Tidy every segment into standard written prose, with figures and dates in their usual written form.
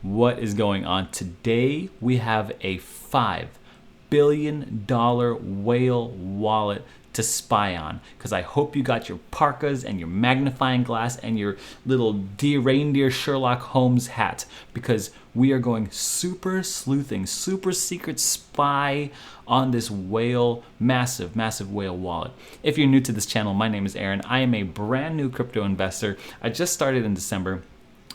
What is going on? Today we have a $5 billion whale wallet to spy on, because I hope you got your parkas and your magnifying glass and your little dear reindeer Sherlock Holmes hat, because we are going super sleuthing, super secret spy on this whale, massive whale wallet. If you're new to this channel, my name is Aaron. I am a brand new crypto investor. I just started in December.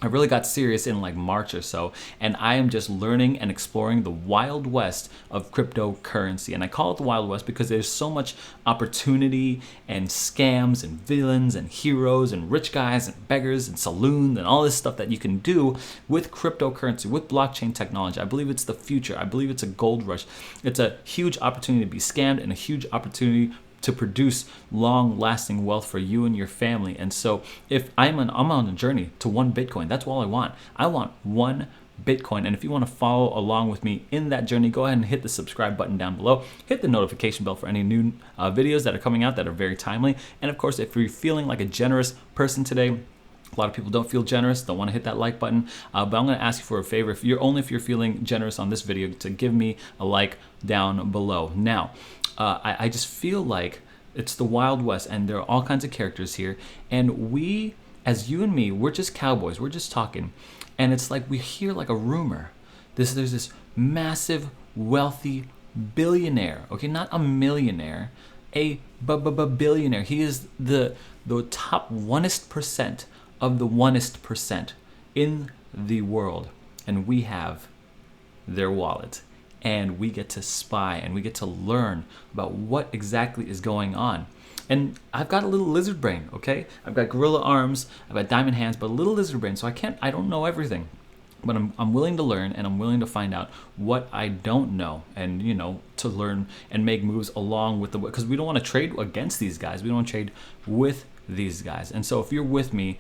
I really got serious in like March or so, and I am just learning and exploring the Wild West of cryptocurrency. And I call it the Wild West because there's so much opportunity and scams and villains and heroes and rich guys and beggars and saloons and all this stuff that you can do with cryptocurrency, with blockchain technology. I believe it's the future. I believe it's a gold rush. It's a huge opportunity to be scammed and a huge opportunity to produce long-lasting wealth for you and your family. And so if I'm on a journey to one Bitcoin, that's all I want. I want one Bitcoin. And if you want to follow along with me in that journey, go ahead and hit the subscribe button down below. Hit the notification bell for any new videos that are coming out that are very timely. And of course, if you're feeling like a generous person today, a lot of people don't feel generous, don't want to hit that like button, but I'm going to ask you for a favor. If you're feeling generous on this video, to give me a like down below. Now, I just feel like it's the Wild West, and there are all kinds of characters here, and we, as you and me, we're just cowboys. We're just talking, and it's like we hear like a rumor. There's this massive, wealthy billionaire. Okay, not a millionaire, a billionaire. He is the top 1% of the 1% in the world, and we have their wallet. And we get to spy and we get to learn about what exactly is going on. And I've got a little lizard brain, okay? I've got gorilla arms, I've got diamond hands, but a little lizard brain, so I don't know everything. But I'm willing to learn, and I'm willing to find out what I don't know, and to learn and make moves along with because we don't want to trade against these guys. We don't want to trade with these guys. And so if you're with me,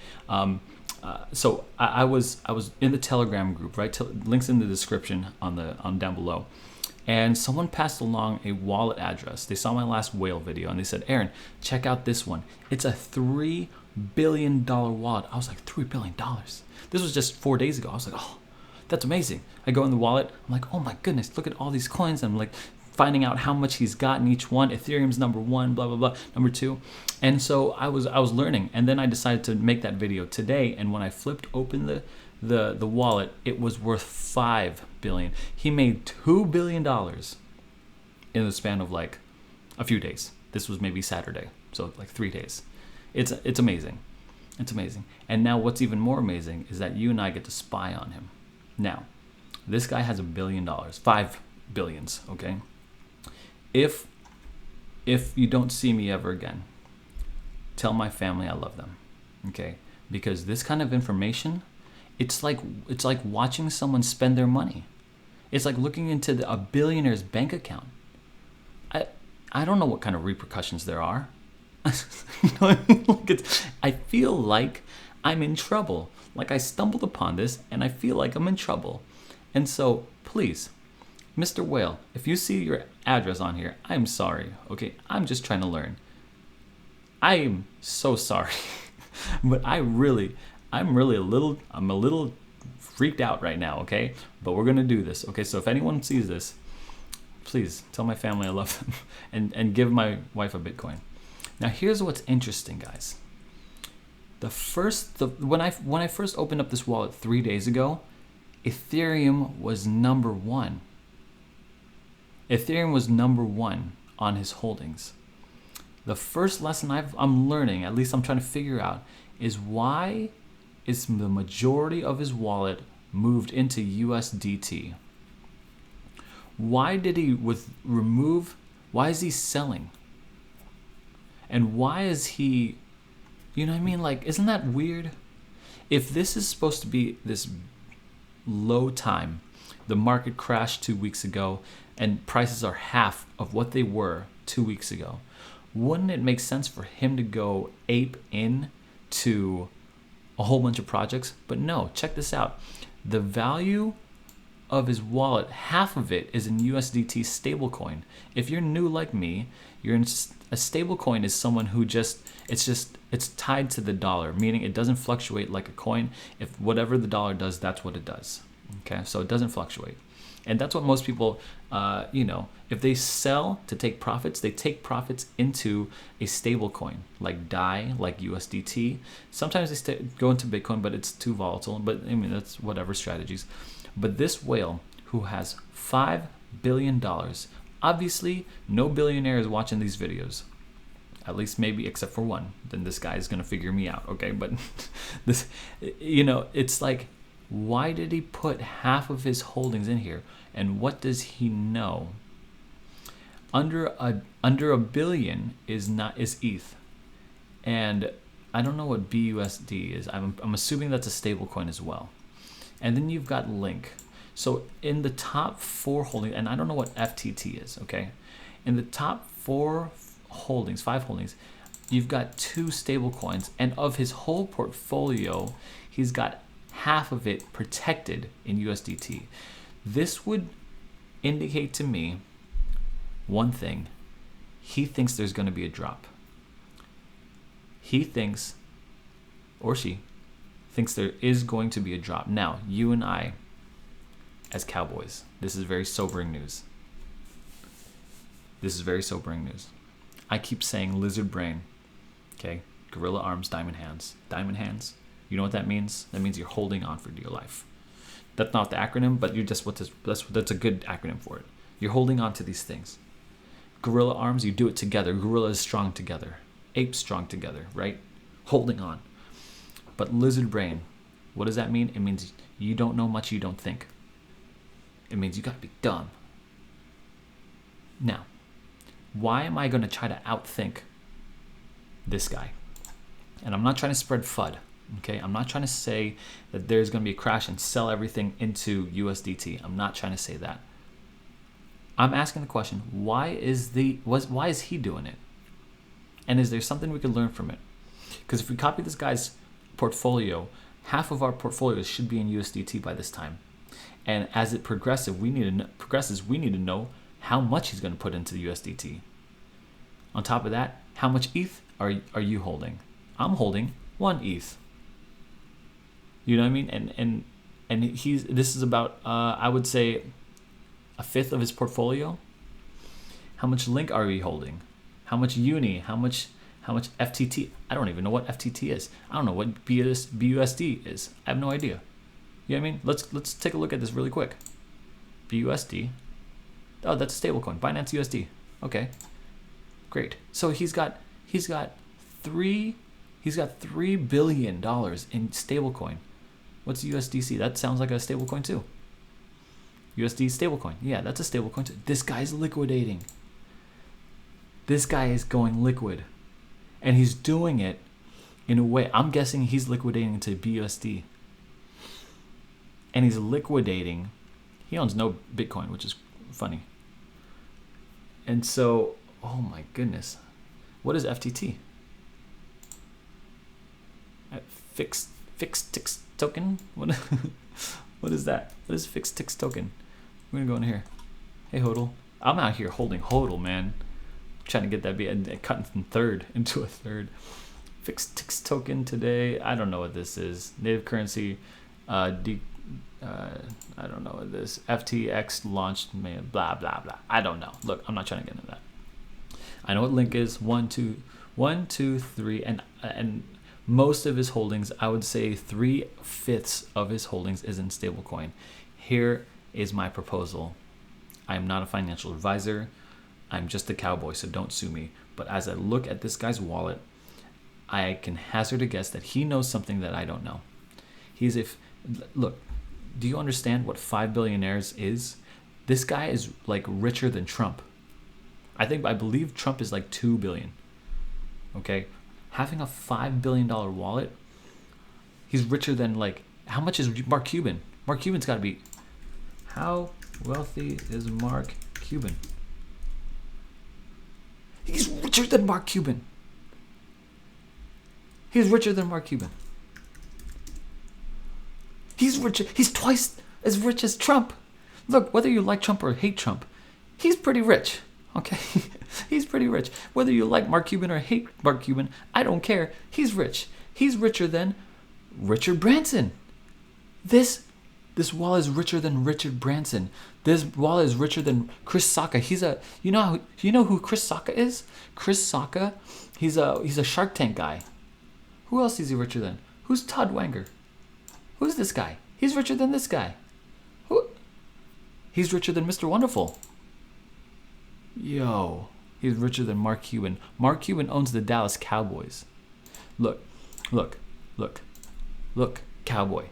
so I was in the Telegram group, right? Links in the description on down below, and someone passed along a wallet address. They saw my last whale video and they said, "Aaron, check out this one. It's a $3 billion wallet." I was like, $3 billion? This was just 4 days ago. I was like, oh, that's amazing. I go in the wallet. I'm like, oh my goodness, look at all these coins. I'm like finding out how much he's got in each one. Ethereum's number 1, blah blah blah, number 2. And so I was learning, and then I decided to make that video today. And when I flipped open the wallet, it was worth $5 billion. He made $2 billion in the span of like a few days. This was maybe Saturday, so like 3 days. It's amazing. It's amazing. And now what's even more amazing is that you and I get to spy on him. Now, this guy has $1 billion, 5 billions, okay? If you don't see me ever again, tell my family I love them, okay? Because this kind of information, it's like watching someone spend their money. It's like looking into a billionaire's bank account. I don't know what kind of repercussions there are. You know what I mean? I feel like I'm in trouble. Like I stumbled upon this, and I feel like I'm in trouble. And so, please, Mr. Whale, if you see your address on here, I'm sorry, okay? I'm just trying to learn. I am so sorry. But I'm a little freaked out right now, okay? But we're gonna do this, okay? So if anyone sees this, please tell my family I love them and give my wife a Bitcoin. Now here's what's interesting, guys. When I first opened up this wallet 3 days ago, Ethereum was number 1. Ethereum was number 1 on his holdings. The first lesson I'm learning, at least I'm trying to figure out, is why is the majority of his wallet moved into USDT? Why did he why is he selling? And why is he, you know what I mean? Like, isn't that weird? If this is supposed to be this low time, the market crashed 2 weeks ago, and prices are half of what they were 2 weeks ago, wouldn't it make sense for him to go ape in to a whole bunch of projects? But no, check this out. The value of his wallet, half of it is in USDT stablecoin. If you're new like me, you're in a stablecoin is someone who it's tied to the dollar, meaning it doesn't fluctuate like a coin. If whatever the dollar does, that's what it does. Okay, so it doesn't fluctuate. And that's what most people, if they sell to take profits, they take profits into a stable coin like DAI, like USDT. Sometimes they go into Bitcoin, but it's too volatile. But I mean, that's whatever strategies. But this whale who has $5 billion, obviously no billionaire is watching these videos. At least maybe except for one. Then this guy is going to figure me out, okay? But this, it's like, why did he put half of his holdings in here? And what does he know? Under a billion is ETH. And I don't know what BUSD is. I'm assuming that's a stable coin as well. And then you've got Link. So in the top 4 holdings, and I don't know what FTT is, okay? In the top 5 holdings, you've got 2 stable coins, and of his whole portfolio, he's got half of it protected in USDT. This would indicate to me one thing. He thinks there's going to be a drop. He thinks, or she thinks there is going to be a drop. Now, you and I, as cowboys, this is very sobering news. This is very sobering news. I keep saying lizard brain, okay? Gorilla arms, diamond hands. Diamond hands, you know what that means? That means you're holding on for dear life. That's not the acronym, but that's a good acronym for it. You're holding on to these things. Gorilla arms, you do it together. Gorilla is strong together. Ape strong together, right? Holding on. But lizard brain, what does that mean? It means you don't know much, you don't think. It means you gotta be dumb. Now, why am I gonna try to outthink this guy? And I'm not trying to spread FUD, okay? I'm not trying to say that there's gonna be a crash and sell everything into USDT. I'm not trying to say that. I'm asking the question, why is he doing it? And is there something we could learn from it? Because if we copy this guy's portfolio, half of our portfolios should be in USDT by this time. And as it progresses, we need to know how much he's going to put into the USDT. On top of that, how much ETH are you holding? I'm holding 1 ETH. You know what I mean? And this is about I would say 1/5 of his portfolio. How much Link are we holding? How much Uni? How much FTT? I don't even know what FTT is. I don't know what BUSD is. I have no idea. You know what I mean? Let's take a look at this really quick. BUSD. Oh, that's a stable coin. Binance USD. Okay. Great. So he's got $3 billion in stablecoin. What's USDC? That sounds like a stablecoin too. USD stablecoin. Yeah, that's a stablecoin too. This guy's liquidating. This guy is going liquid. And he's doing it in a way, I'm guessing he's liquidating into BUSD. And he's liquidating, he owns no Bitcoin, which is funny. And so, oh my goodness, what is FTT? Fixed ticks token? What is that? What is fixed ticks token? We're gonna go in here. Hey HODL. I'm out here holding HODL, man. Trying to get that cut from third into a third. Fixed ticks token today. I don't know what this is. Native currency. I don't know what this. FTX launched. Blah blah blah. I don't know. Look, I'm not trying to get into that. I know what Link is. 1, 2, 3, and most of his holdings, I would say 3/5 of his holdings is in stablecoin. Here is my proposal. I am not a financial advisor. I'm just a cowboy, so don't sue me. But as I look at this guy's wallet, I can hazard a guess that he knows something that I don't know. Look, do you understand what 5 billionaires is? This guy is like richer than Trump. I believe Trump is like 2 billion. Okay? Having a $5 billion wallet, he's richer than how much is Mark Cuban? Mark Cuban's got to be, how wealthy is Mark Cuban? He's richer than Mark Cuban. He's richer than Mark Cuban. He's richer. He's twice as rich as Trump. Look, whether you like Trump or hate Trump, he's pretty rich. Okay? He's pretty rich. Whether you like Mark Cuban or hate Mark Cuban, I don't care. He's rich. He's richer than Richard Branson. This This wallet is richer than Richard Branson. This wallet is richer than Chris Sacca. You know who Chris Sacca is? Chris Sacca, he's a Shark Tank guy. Who else is he richer than? Who's Todd Wanger? Who's this guy? He's richer than this guy. Who? He's richer than Mr. Wonderful. Yo, he's richer than Mark Cuban. Mark Cuban owns the Dallas Cowboys. Look, cowboy.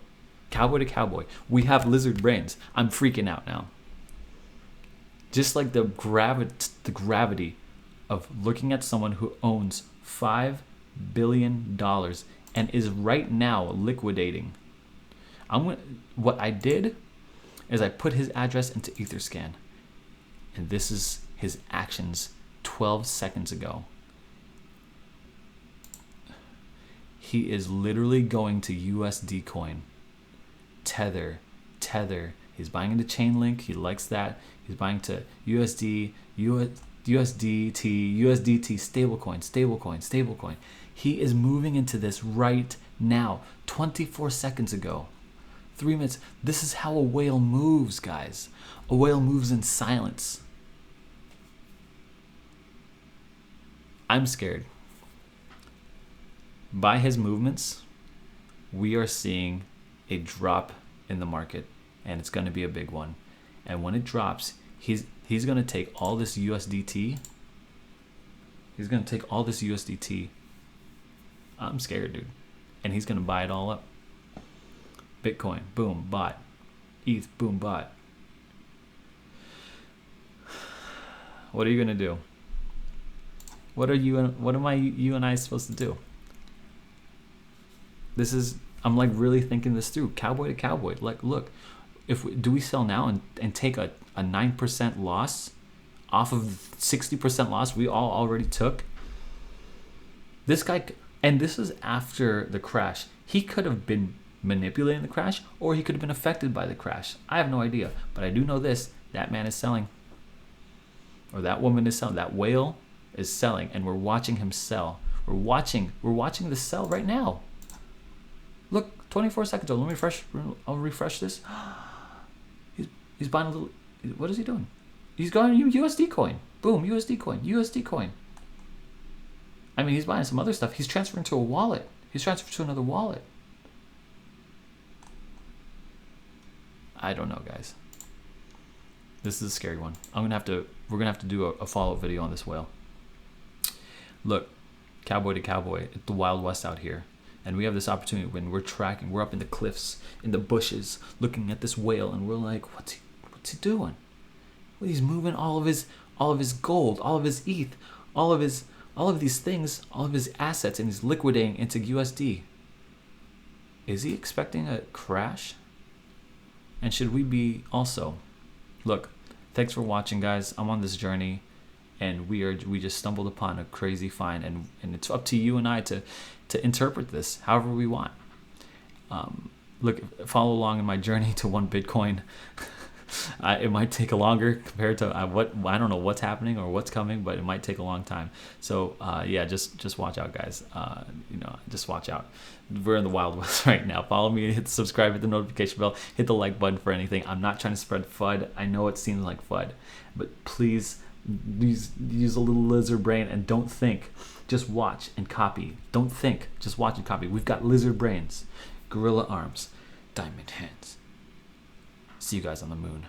Cowboy to cowboy. We have lizard brains. I'm freaking out now. Just like the gravity of looking at someone who owns $5 billion and is right now liquidating. What I did is I put his address into Etherscan, and this is his actions 12 seconds ago. He is literally going to USD coin, Tether. He's buying into Chainlink. He likes that. He's buying to USD, USDT, stablecoin. He is moving into this right now, 24 seconds ago. 3 minutes. This is how a whale moves, guys. A whale moves in silence. I'm scared. By his movements, we are seeing a drop in the market, and it's going to be a big one. And when it drops, he's going to take all this USDT. He's going to take all this USDT. I'm scared, dude. And he's going to buy it all up. Bitcoin, boom, bought. ETH, boom, bought. What are you going to do? What am you and I supposed to do? I'm like really thinking this through, cowboy to cowboy. Like, look, do we sell now and take a 9% loss off of 60% loss we all already took? This guy, and this is after the crash. He could have been manipulating the crash, or he could have been affected by the crash. I have no idea, but I do know this: that man is selling, or that woman is selling. That whale is selling, and we're watching him sell. We're watching this sell right now. Look, 24 seconds. I'll refresh this. He's buying a little. What is he doing? He's going USD coin. Boom, USD coin. I mean, he's buying some other stuff. He's transferring to a wallet. He's transferring to another wallet. I don't know, guys. This is a scary one. We're gonna have to do a follow-up video on this whale. Look, cowboy to cowboy, it's the Wild West out here. And we have this opportunity when we're up in the cliffs, in the bushes, looking at this whale, and we're like, what's he doing? Well, he's moving all of his gold, all of his ETH, all of these things, all of his assets, and he's liquidating into USD. Is he expecting a crash? And should we be also? Look, thanks for watching, guys. I'm on this journey, and we just stumbled upon a crazy find, and it's up to you and I to interpret this however we want. Look, follow along in my journey to 1 Bitcoin. It might take a longer compared to I don't know what's happening or what's coming, but it might take a long time. So yeah, just watch out, guys. Just watch out. We're in the Wild West right now. Follow me, hit the subscribe, hit the notification bell, hit the like button for anything. I'm not trying to spread FUD. I know it seems like FUD, but please use a little lizard brain and don't think. Just watch and copy. Don't think. Just watch and copy. We've got lizard brains, gorilla arms, diamond hands. See you guys on the moon.